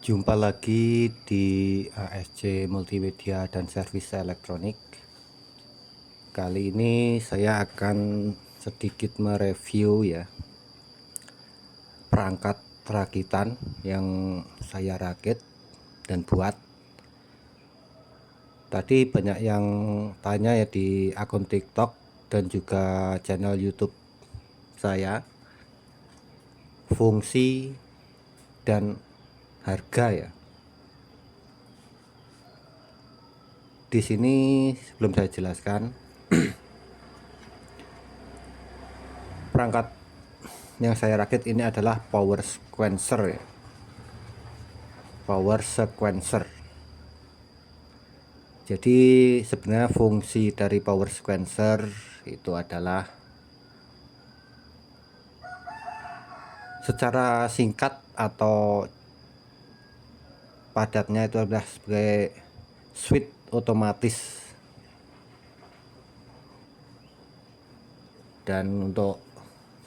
Jumpa lagi di ASC Multimedia dan Servis Elektronik. Kali ini saya akan sedikit mereview ya perangkat rakitan yang saya rakit dan buat. Tadi banyak yang tanya ya di akun TikTok dan juga channel YouTube saya, fungsi dan harga ya. Di sini sebelum saya jelaskan, perangkat yang saya rakit ini adalah power sequencer ya. Power sequencer. Jadi sebenarnya fungsi dari power sequencer itu adalah, secara singkat atau padatnya, itu adalah sebagai switch otomatis. Dan untuk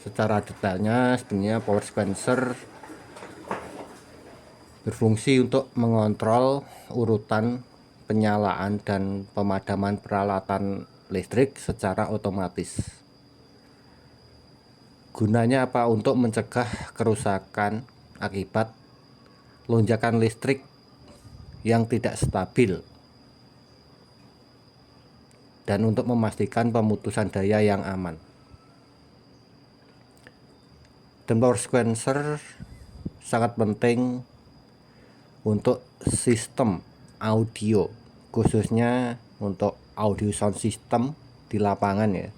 secara detailnya sebenarnya power sequencer berfungsi untuk mengontrol urutan penyalaan dan pemadaman peralatan listrik secara otomatis. Gunanya apa? Untuk mencegah kerusakan akibat lonjakan listrik yang tidak stabil dan untuk memastikan pemutusan daya yang aman. Dan power sequencer sangat penting untuk sistem audio, khususnya untuk audio sound system di lapangan ya,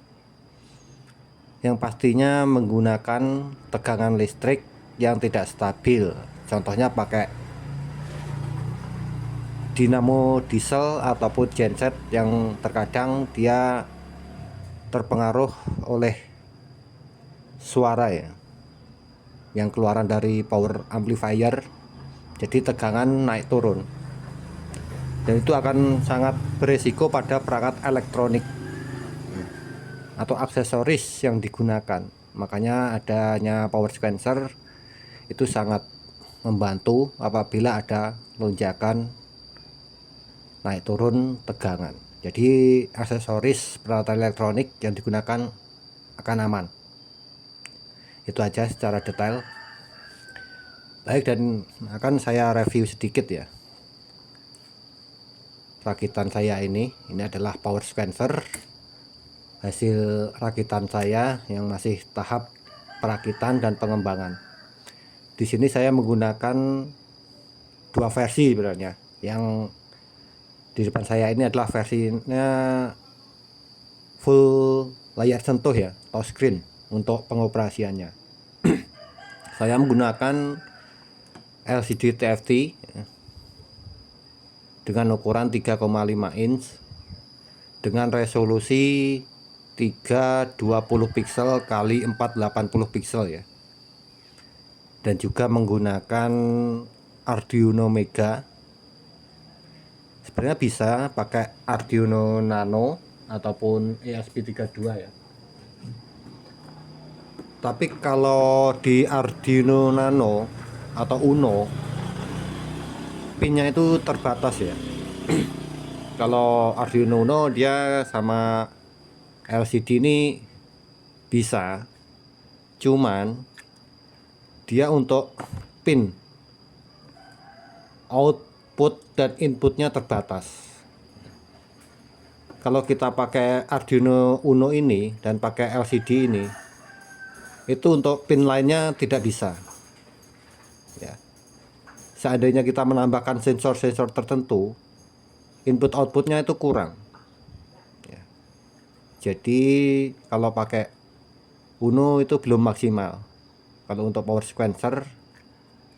yang pastinya menggunakan tegangan listrik yang tidak stabil. Contohnya pakai dinamo diesel ataupun genset yang terkadang dia terpengaruh oleh suara ya, yang keluaran dari power amplifier, jadi tegangan naik turun, dan itu akan sangat beresiko pada perangkat elektronik atau aksesoris yang digunakan. Makanya adanya power sequencer itu sangat membantu apabila ada lonjakan naik turun tegangan. Jadi aksesoris peralatan elektronik yang digunakan akan aman. Itu aja secara detail. Baik, dan akan saya review sedikit ya. Rakitan saya ini adalah power sequencer, hasil rakitan saya yang masih tahap perakitan dan pengembangan. Di sini saya menggunakan dua versi sebenarnya. Yang di depan saya ini adalah versinya full layar sentuh ya, touchscreen untuk pengoperasiannya. Saya menggunakan LCD TFT dengan ukuran 3,5 inch dengan resolusi 320 pixel kali 480 pixel ya. Dan juga menggunakan Arduino Mega. Sebenarnya bisa pakai Arduino Nano ataupun ESP32 ya. Tapi kalau di Arduino Nano atau Uno, pinnya itu terbatas ya. Kalau Arduino Uno dia sama LCD ini bisa, cuman dia untuk pin output dan inputnya terbatas. Kalau kita pakai Arduino Uno ini dan pakai LCD ini, itu untuk pin lainnya tidak bisa ya. Seandainya kita menambahkan sensor-sensor tertentu, input outputnya itu kurang ya. Jadi kalau pakai Uno itu belum maksimal kalau untuk power sequencer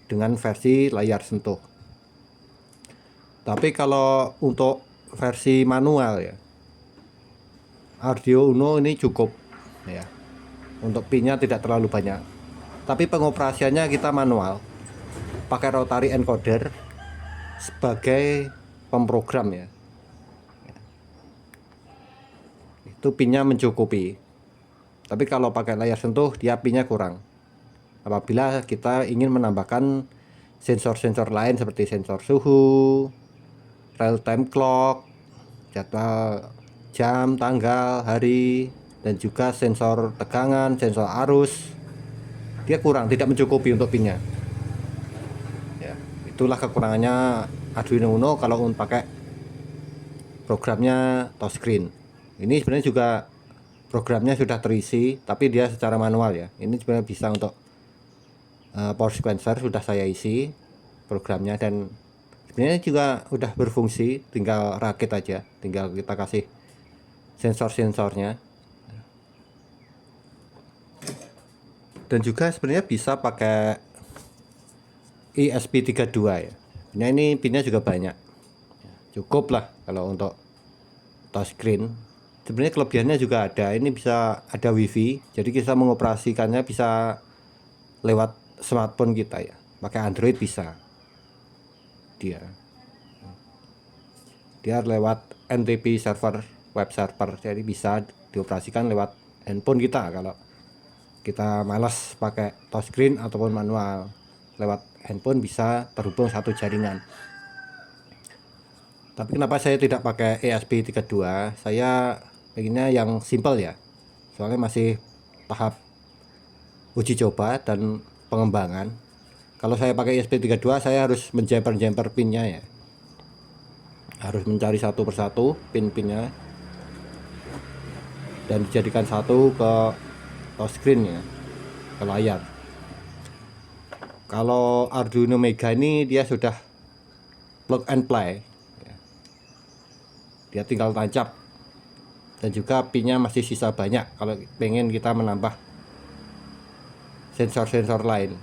dengan versi layar sentuh. Tapi kalau untuk versi manual ya, Arduino Uno ini cukup ya. Untuk pinnya tidak terlalu banyak, tapi pengoperasiannya kita manual pakai rotary encoder sebagai pemrogram ya. Itu pinnya mencukupi. Tapi kalau pakai layar sentuh dia pinnya kurang apabila kita ingin menambahkan sensor-sensor lain seperti sensor suhu, real time clock, jadwal jam, tanggal, hari, dan juga sensor tegangan, sensor arus. Dia kurang, tidak mencukupi untuk pinnya. Ya, itulah kekurangannya Arduino Uno kalau pakai programnya touchscreen. Ini sebenarnya juga programnya sudah terisi, tapi dia secara manual ya. Ini sebenarnya bisa untuk power sequencer sudah saya isi programnya, dan sebenarnya juga udah berfungsi, tinggal rakit aja, tinggal kita kasih sensor-sensornya. Dan juga sebenarnya bisa pakai ESP32 ya. Nah, ini pinnya juga banyak, cukup lah kalau untuk touchscreen. Sebenarnya kelebihannya juga ada, ini bisa ada wifi, jadi kita mengoperasikannya bisa lewat smartphone kita ya, pakai Android bisa. Dia lewat NTP server, web server, jadi bisa dioperasikan lewat handphone kita kalau kita malas pakai touchscreen ataupun manual. Lewat handphone bisa terhubung satu jaringan. Tapi kenapa saya tidak pakai ESP32? Saya pengennya yang simple ya, soalnya masih tahap uji coba dan pengembangan. Kalau saya pakai ESP32, saya harus menjemper pinnya ya, harus mencari satu persatu pin-pinnya dan dijadikan satu ke touchscreen ya, ke layar. Kalau Arduino Mega ini dia sudah plug and play ya. Dia tinggal tancap, dan juga pinnya masih sisa banyak kalau pengen kita menambah sensor-sensor lain.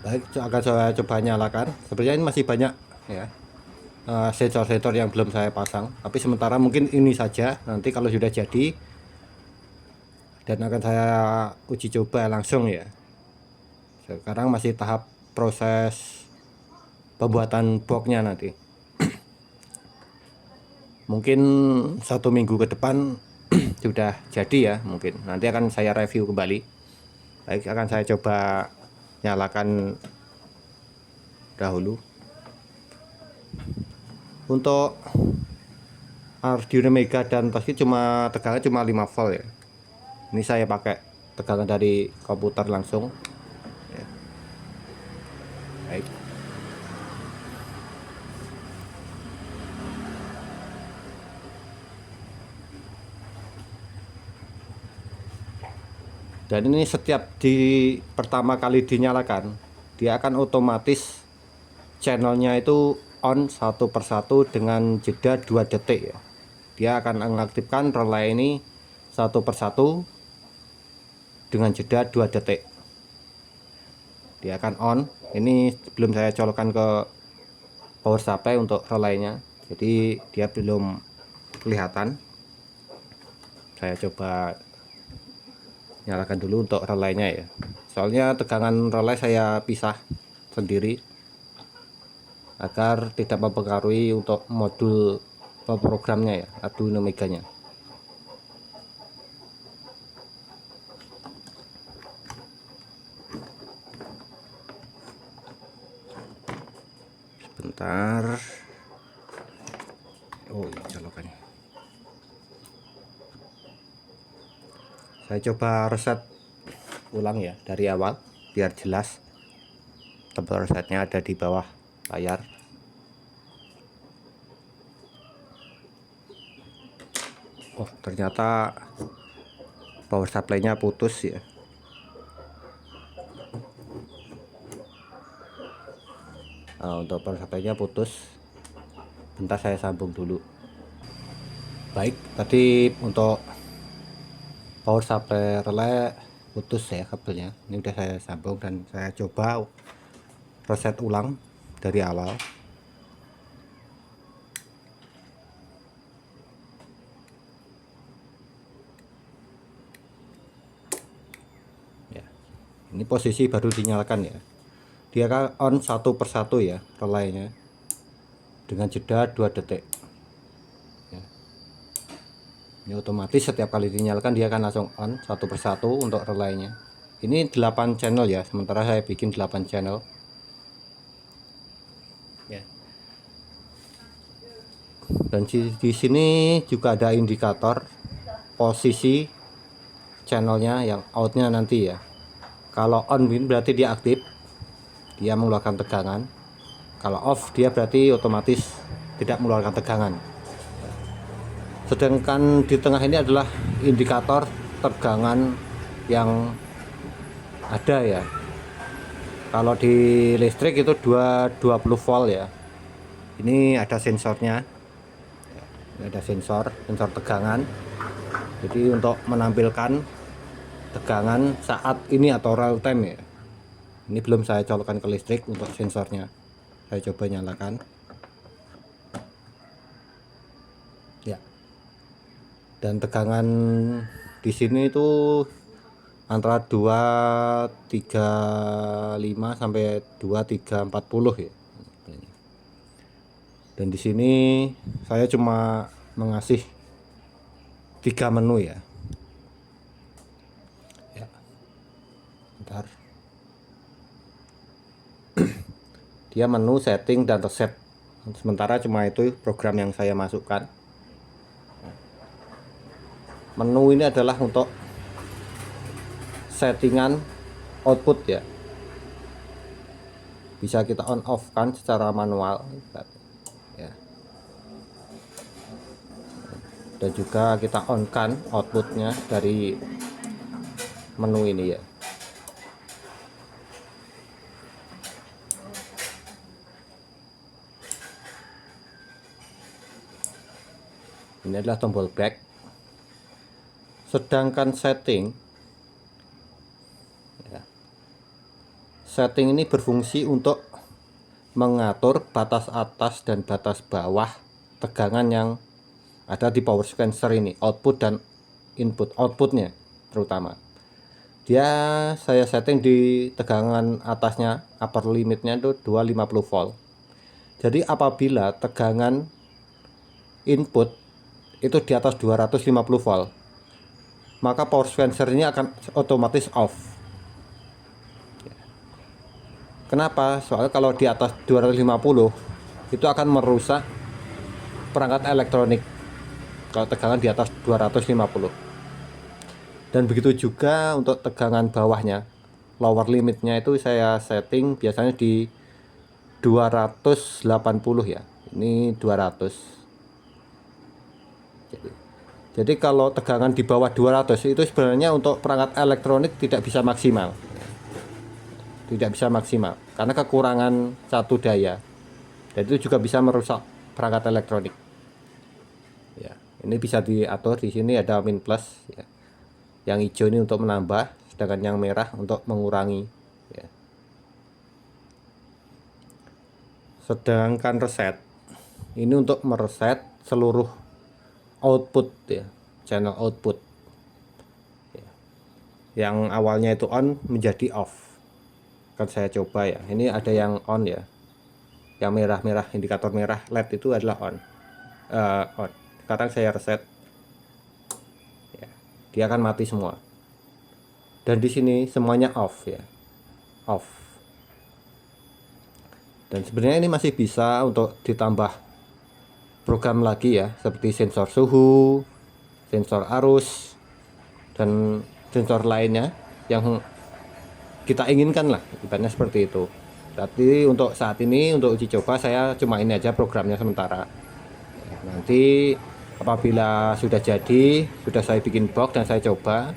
Baik, akan saya coba nyalakan. Sebenarnya ini masih banyak ya sensor-sensor yang belum saya pasang, tapi sementara mungkin ini saja. Nanti kalau sudah jadi dan akan saya uji coba langsung ya. Sekarang masih tahap proses pembuatan boxnya nanti. Mungkin 1 minggu ke depan sudah jadi ya, mungkin nanti akan saya review kembali. Baik, akan saya coba nyalakan dahulu. Untuk Arduino Mega dan touchscreen cuma tegangan cuma 5 volt ya. Ini saya pakai tegangan dari komputer langsung ya. Baik. Dan ini setiap pertama kali dinyalakan, dia akan otomatis channelnya itu on satu persatu dengan jeda 2 detik ya. Dia akan mengaktifkan relay ini satu persatu dengan jeda 2 detik. Dia akan on. Ini belum saya colokkan ke power supply untuk relaynya, jadi dia belum kelihatan. Saya coba nyalakan dulu untuk relaynya ya, soalnya tegangan relay saya pisah sendiri agar tidak mempengaruhi untuk modul programnya ya, Arduino Meganya. Sebentar. Oh, colokannya. Saya coba reset ulang ya dari awal biar jelas. Tombol resetnya ada di bawah layar. Oh, ternyata power supply-nya putus ya. Nah, untuk power supply-nya putus. Bentar saya sambung dulu. Baik, tadi untuk power supply relay putus ya kabelnya. Ini udah saya sambung dan saya coba reset ulang dari awal. Ya, ini posisi baru dinyalakan ya. Dia kan on satu persatu ya relaynya dengan jeda 2 detik. Ya. Ini otomatis setiap kali dinyalakan dia akan langsung on satu persatu untuk relaynya. Ini 8 channel ya, sementara saya bikin 8 channel ya. Dan di sini juga ada indikator posisi channelnya yang outnya nanti ya. Kalau on berarti dia aktif, dia mengeluarkan tegangan. Kalau off dia berarti otomatis tidak mengeluarkan tegangan. Sedangkan di tengah ini adalah indikator tegangan yang ada ya. Kalau di listrik itu 20 volt ya. Ini ada sensornya. Ini ada sensor tegangan. Jadi untuk menampilkan tegangan saat ini atau real time ya. Ini belum saya colokkan ke listrik untuk sensornya. Saya coba nyalakan. Ya. Dan tegangan di sini itu antara 235 sampai 2340 ya. Dan di sini saya cuma mengasih 3 menu ya. Ya. Bentar. Dia menu setting dan reset. Sementara cuma itu program yang saya masukkan. Menu ini adalah untuk settingan output ya. Bisa kita on off kan secara manual ya. Dan juga kita on kan outputnya dari menu ini ya. Ini adalah tombol back. Sedangkan setting ya, setting ini berfungsi untuk mengatur batas atas dan batas bawah tegangan yang ada di power sequencer ini, output dan input. Outputnya terutama saya setting di tegangan atasnya, upper limitnya itu 250 volt. Jadi apabila tegangan input itu di atas 250 volt, maka power sequencer ini akan otomatis off. Kenapa? Soalnya kalau di atas 250 itu akan merusak perangkat elektronik kalau tegangan di atas 250. Dan begitu juga untuk tegangan bawahnya, lower limitnya itu saya setting biasanya di 280 ya. Ini 200. Jadi kalau tegangan di bawah 200 itu sebenarnya untuk perangkat elektronik tidak bisa maksimal. Tidak bisa maksimal karena kekurangan satu daya. Dan itu juga bisa merusak perangkat elektronik. Ya, ini bisa diatur. Di sini ada min plus ya. Yang hijau ini untuk menambah, sedangkan yang merah untuk mengurangi ya. Sedangkan reset ini untuk mereset seluruh output ya, channel output ya. Yang awalnya itu on menjadi off. Kan saya coba ya, ini ada yang on ya, yang merah-merah, indikator merah LED itu adalah on. Sekarang saya reset ya, dia akan mati semua. Dan di sini semuanya off ya, off. Dan sebenarnya ini masih bisa untuk ditambah program lagi ya, seperti sensor suhu, sensor arus, dan sensor lainnya yang kita inginkan lah, ibaratnya seperti itu. Tapi untuk saat ini, untuk uji coba saya cuma ini aja programnya sementara. Nanti apabila sudah jadi, sudah saya bikin box dan saya coba,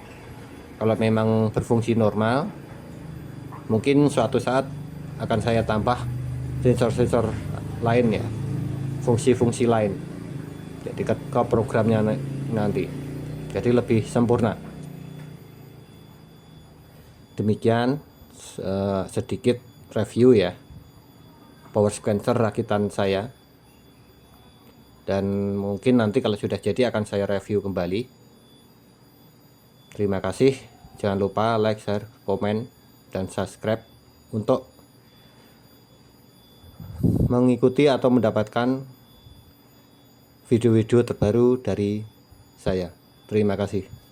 kalau memang berfungsi normal, mungkin suatu saat akan saya tambah sensor-sensor lain ya, fungsi-fungsi lain, jadi ke programnya nanti, jadi lebih sempurna. Demikian sedikit review ya power sequencer rakitan saya, dan mungkin nanti kalau sudah jadi akan saya review kembali. Terima kasih, jangan lupa like, share, komen, dan subscribe untuk mengikuti atau mendapatkan video-video terbaru dari saya. Terima kasih.